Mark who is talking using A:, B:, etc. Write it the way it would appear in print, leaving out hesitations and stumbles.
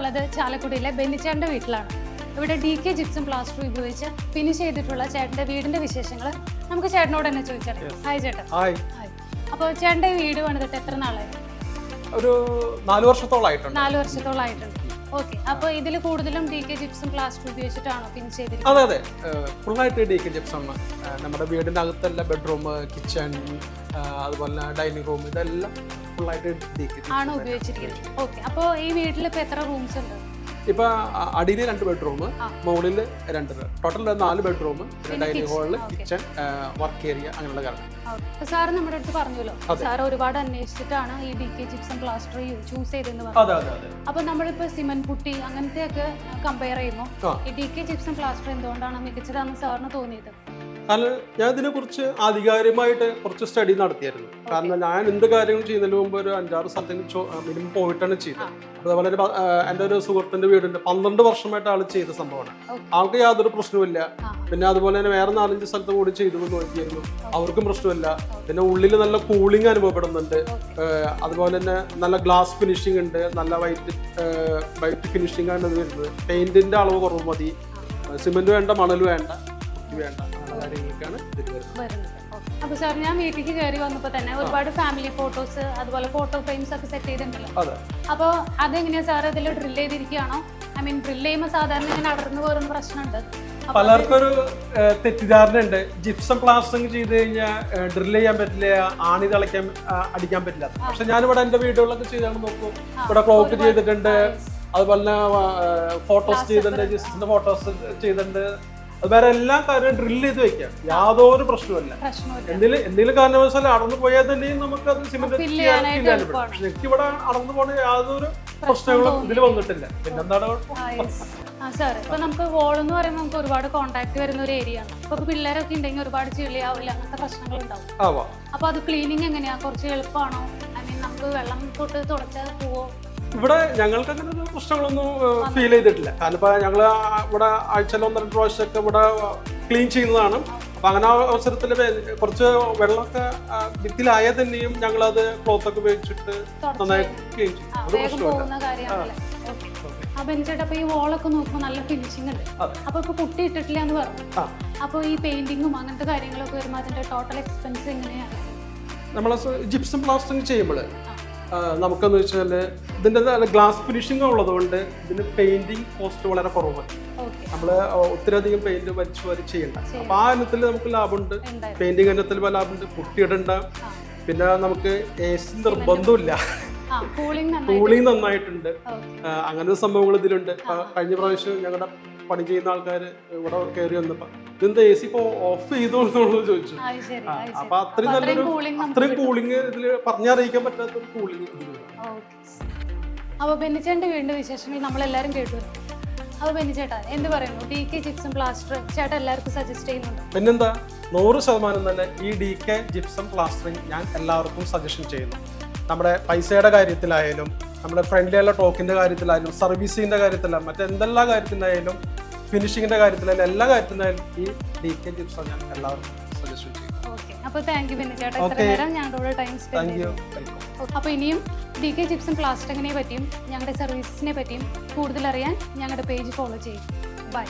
A: നമ്മളുള്ളത് ചാലക്കുടിയിലെ ബെന്നിച്ചേട്ടൻ്റെ വീട്ടിലാണ്. ഇവിടെ DK ജിപ്സം പ്ലാസ്റ്റർ ഉപയോഗിച്ച് ഫിനിഷ് ചെയ്തിട്ടുള്ള ചേട്ടൻ്റെ വീടിൻ്റെ വിശേഷങ്ങൾ നമുക്ക് ചേട്ടനോട് തന്നെ ചോദിച്ചേട്ടാ. ഹായ് ചേട്ടൻ.
B: ഹായ്.
A: അപ്പോൾ ചേട്ടൻ്റെ വീട് പണിതിട്ട് എത്ര നാളായി?
B: ഒരു 4 വർഷത്തോളായിട്ടുണ്ട്.
A: 4 വർഷത്തോളായിട്ടുണ്ട്. ഓക്കെ. അപ്പോൾ ഇതിൽ കൂടുതലും DK ജിപ്സം പ്ലാസ്റ്റർ ഉപയോഗിച്ചിട്ടാണോ ഫിനിഷ് ചെയ്തിരിക്കുന്നത്?
B: അതെ, ഫുള്ളായിട്ട് DK ജിപ്സം. നമ്മുടെ വീടിൻ്റെ അകത്തെല്ലാം ബെഡ്റൂം, കിച്ചൺ, അതുപോലെ ഡൈനിങ് റൂം, ഇതെല്ലാം ഫുള്ളായിട്ട് DK
A: ആണോ ഉപയോഗിച്ചിരിക്കുന്നത്? ഓക്കെ. അപ്പോൾ ഈ വീട്ടിൽ ഇപ്പോൾ എത്ര റൂംസ് ഉണ്ട്?
B: ഇപ്പൊ അടിയിൽ 2 ബെഡ്റൂം, മുകളിൽ 2, ടോട്ടൽ 4 ബെഡ്റൂം, ഡൈനിങ് ഹാളില്, കിച്ചൺ, വർക്ക് ഏരിയ, അങ്ങനെയുള്ള കാരണം.
A: സാർ നമ്മുടെ അടുത്ത് പറഞ്ഞല്ലോ, സാർ ഒരുപാട് അന്വേഷിച്ചിട്ടാണ് ഈ DK ജിപ്സം പ്ലാസ്റ്റർ ചൂസ് ചെയ്തെന്ന് പറഞ്ഞു. അപ്പൊ നമ്മളിപ്പോ സിമന്റ് പുട്ടി അങ്ങനത്തെ ഒക്കെ കമ്പയർ ചെയ്യുമ്പോൾ ഈ DK ജിപ്സം പ്ലാസ്റ്റർ എന്തുകൊണ്ടാണ് മികച്ചതാണെന്ന് സാറിന് തോന്നിയത്?
B: കാരണം ഞാൻ ഇതിനെ കുറിച്ച് ആധികാരികമായിട്ട് കുറച്ച് സ്റ്റഡി നടത്തിയായിരുന്നു. കാരണം ഞാൻ എന്ത് കാര്യങ്ങളും ചെയ്യുന്നതിന് മുമ്പ് ഒരു 5-6 സ്ഥലത്തേക്ക് മിനിമം പോയിട്ടാണ് ചെയ്തത്. അതുപോലെ എൻ്റെ ഒരു സുഹൃത്തിന്റെ വീടുണ്ട്, 12 വർഷമായിട്ട് ആൾ ചെയ്ത സംഭവമാണ്. ആൾക്ക് യാതൊരു പ്രശ്നവുമില്ല. പിന്നെ അതുപോലെ തന്നെ വേറെ 4-5 സ്ഥലത്ത് കൂടി ചെയ്തു നോക്കിയായിരുന്നു, അവർക്കും പ്രശ്നമില്ല. പിന്നെ ഉള്ളിൽ നല്ല കൂളിംഗ് അനുഭവപ്പെടുന്നുണ്ട്. അതുപോലെ തന്നെ നല്ല ഗ്ലാസ് ഫിനിഷിംഗ് ഉണ്ട്, നല്ല വൈറ്റ് ഫിനിഷിംഗ് ആണ് ഇത് വരുന്നത്. പെയിന്റിന്റെ അളവ് കുറവ് മതി, സിമെന്റ് വേണ്ട, മണൽ വേണ്ട, വേണ്ട, കാര്യങ്ങൾക്കാണ് ഇതിൽ വരുന്നത്.
A: അപ്പൊ സാർ, ഞാൻ വീട്ടിലേക്ക് കയറി വന്നപ്പോ തന്നെ ഒരുപാട് ഫാമിലി ഫോട്ടോസ്, അതുപോലെ ഫോട്ടോ ഫ്രെയിംസ് ഒക്കെ സെറ്റ് ചെയ്തിട്ടുണ്ടല്ലോ. അപ്പൊ അതെങ്ങനെയാ സാർ ഇതിൽ ഡ്രിൽ ചെയ്തിരിക്കുകയാണോ? ഐ മീൻ, ഡ്രിൽ ചെയ്യുമ്പോൾ സാധാരണ ഇങ്ങനെ അടർന്നു പോരുന്ന പ്രശ്നമുണ്ട്.
B: പലർക്കും ഒരു തെറ്റിദ്ധാരണ ഉണ്ട്, ജിപ്സം പ്ലാസ്റ്ററിങ് ചെയ്ത് കഴിഞ്ഞാൽ ഡ്രിൽ ചെയ്യാൻ പറ്റില്ല, ആണി തിളയ്ക്കാൻ അടിക്കാൻ പറ്റില്ല. പക്ഷെ ഞാനിവിടെ എൻ്റെ വീടുകളിലൊക്കെ ചെയ്താണ് നോക്കും. ഇവിടെ ക്ലോക്ക് ചെയ്തിട്ടുണ്ട്, അതുപോലെ ഫോട്ടോസ് ചെയ്തിട്ടുണ്ട്, ജിപ്സിന്റെ ഫോട്ടോസ് ചെയ്തിട്ടുണ്ട്. അത് വേറെ എല്ലാ കാര്യവും ഡ്രിൽ ചെയ്ത് വെക്കാം, യാതൊരു പ്രശ്നമില്ല. എന്തെങ്കിലും കാരണവശാൽ അടർന്നു പോയാൽ തന്നെയും നമുക്ക് അത് സിമെന്റ് ചെയ്യാൻ പറ്റും. പക്ഷെ എനിക്ക് ഇവിടെ അടർന്നു പോണ യാതൊരു പ്രശ്നങ്ങളും ഇതിൽ വന്നിട്ടില്ല. പിന്നെന്താണ്
A: സാർ, ഇപ്പൊ നമുക്ക് വോൾ എന്ന് പറയുമ്പോൾ നമുക്ക് ഒരുപാട് കോൺടാക്ട് വരുന്ന ഒരു ഏരിയ ആണ്. ഇപ്പൊ പിള്ളേരൊക്കെ ഉണ്ടെങ്കിൽ ഒരുപാട് ചെളിയാവില്ല, അങ്ങനത്തെ പ്രശ്നങ്ങൾ ഉണ്ടാവും. അപ്പൊ അത് ക്ലീനിങ് എങ്ങനെയാ? കുറച്ച് എളുപ്പമാണോ? ഐ മീൻ, നമുക്ക് വെള്ളം തൊട്ട് തുടച്ചാൽ പോവോ?
B: ഇവിടെ ഞങ്ങൾക്ക് അങ്ങനെ ഒരു പ്രശ്നങ്ങളൊന്നും ഫീൽ ചെയ്തിട്ടില്ല. കാരണം ഇപ്പൊ ഞങ്ങള് ഇവിടെ ആഴ്ചയിൽ 1-2 പ്രാവശ്യമൊക്കെ ഇവിടെ ക്ലീൻ ചെയ്യുന്നതാണ്. അപ്പൊ അങ്ങനെ അവസരത്തിൽ കുറച്ച് വെള്ളമൊക്കെ ഭിത്തിലായാൽ തന്നെയും ഞങ്ങളത് ക്ലോത്തൊക്കെ ഉപയോഗിച്ചിട്ട് നന്നായിട്ട് ക്ലീൻ ചെയ്യും.
A: ബെഞ്ചേട്ടാ, അപ്പൊ ഈ വോളൊക്കെ നോക്കുമ്പോൾ നല്ല ഫിനിഷിംഗ് ഉണ്ട്. അപ്പൊ ഇപ്പൊ പുട്ടി ഇട്ടിട്ടില്ല എന്ന് പറഞ്ഞു. അപ്പൊ ഈ പെയിന്റിങ്ങും അങ്ങനത്തെ കാര്യങ്ങളൊക്കെ വരുമ്പോൾ അതിന്റെ ടോട്ടൽ എക്സ്പെൻസ് എങ്ങനെയാണ്?
B: നമ്മൾ ജിപ്സം പ്ലാസ്റ്ററിങ് ചെയ്യുമ്പോൾ നമുക്കെന്ന് വെച്ചാൽ ഇതിൻ്റെ ഗ്ലാസ് ഫിനിഷിംഗ് ഉള്ളതുകൊണ്ട് ഇതിന് പെയിന്റിങ് കോസ്റ്റ് വളരെ കുറവാണ്. നമ്മൾ ഒത്തിരിയധികം പെയിന്റ് വലിച്ചു വാരി ചെയ്യണ്ട. അപ്പൊ ആ ഇനത്തിൽ നമുക്ക് ലാഭമുണ്ട്, പെയിന്റിങ് ഇനത്തിൽ ലാഭമുണ്ട്, പുട്ടിയിടണ്ട. പിന്നെ നമുക്ക് AC നിർബന്ധമില്ല, കൂളിംഗ് നന്നായിട്ടുണ്ട്. അങ്ങനെ സംഭവങ്ങൾ ഇതിലുണ്ട്. കഴിഞ്ഞ പ്രാവശ്യം ഞങ്ങളുടെ പണി ചെയ്യുന്ന ആൾക്കാർ ഇവിടെ കയറി വന്നപ്പോ ഇതെന്താ AC ഇപ്പൊ ഓഫ് ചെയ്തോളൂ ചോദിച്ചു. അപ്പൊ അത്രയും കൂളിംഗ് ഇതില് പറഞ്ഞറിയിക്കാൻ പറ്റാത്ത കൂളിംഗ്.
A: അപ്പൊ ബെന്നിച്ചേട്ടന്റെ വീടിന്റെ വിശേഷങ്ങൾ നമ്മളെല്ലാരും കേട്ടു. അപ്പൊ ബെന്നിച്ചേട്ടാ എന്ത് പറയുന്നു? DK ജിപ്സം പ്ലാസ്റ്റർ ചേട്ടാ എല്ലാവർക്കും സജസ്റ്റ് ചെയ്യുന്നുണ്ട്?
B: പിന്നെന്താ, 100% തന്നെ ഈ DK ജിപ്സം പ്ലാസ്റ്ററിങ് ഞാൻ എല്ലാവർക്കും സജഷൻ ചെയ്യുന്നു. നമ്മുടെ പൈസയുടെ കാര്യത്തിലായാലും, നമ്മുടെ ഫ്രണ്ട്ലിയുള്ള ടോക്കിന്റെ കാര്യത്തിലായാലും, സർവീസിന്റെ കാര്യത്തിലായാലും, മറ്റെന്തെല്ലാ കാര്യത്തിനായാലും, ഫിനിഷിങ്ങിന്റെ കാര്യത്തിലായാലും, എല്ലാ കാര്യത്തിനായാലും ഈ DK ജിപ്സം ഞാൻ എല്ലാവർക്കും സജഷൻ ചെയ്യും.
A: അപ്പോൾ താങ്ക് യു ബെന്നിച്ചേട്ടാ, ഇത്ര നേരം ഞങ്ങളുടെ ടൈം സ്പെൻഡ് ചെയ്തു. അപ്പോൾ ഇനിയും DK ജിപ്സം പ്ലാസ്റ്ററിങ്ങിനെ പറ്റിയും ഞങ്ങളുടെ സർവീസിനെ പറ്റിയും കൂടുതൽ അറിയാൻ ഞങ്ങളുടെ പേജ് ഫോളോ ചെയ്യും. ബൈ.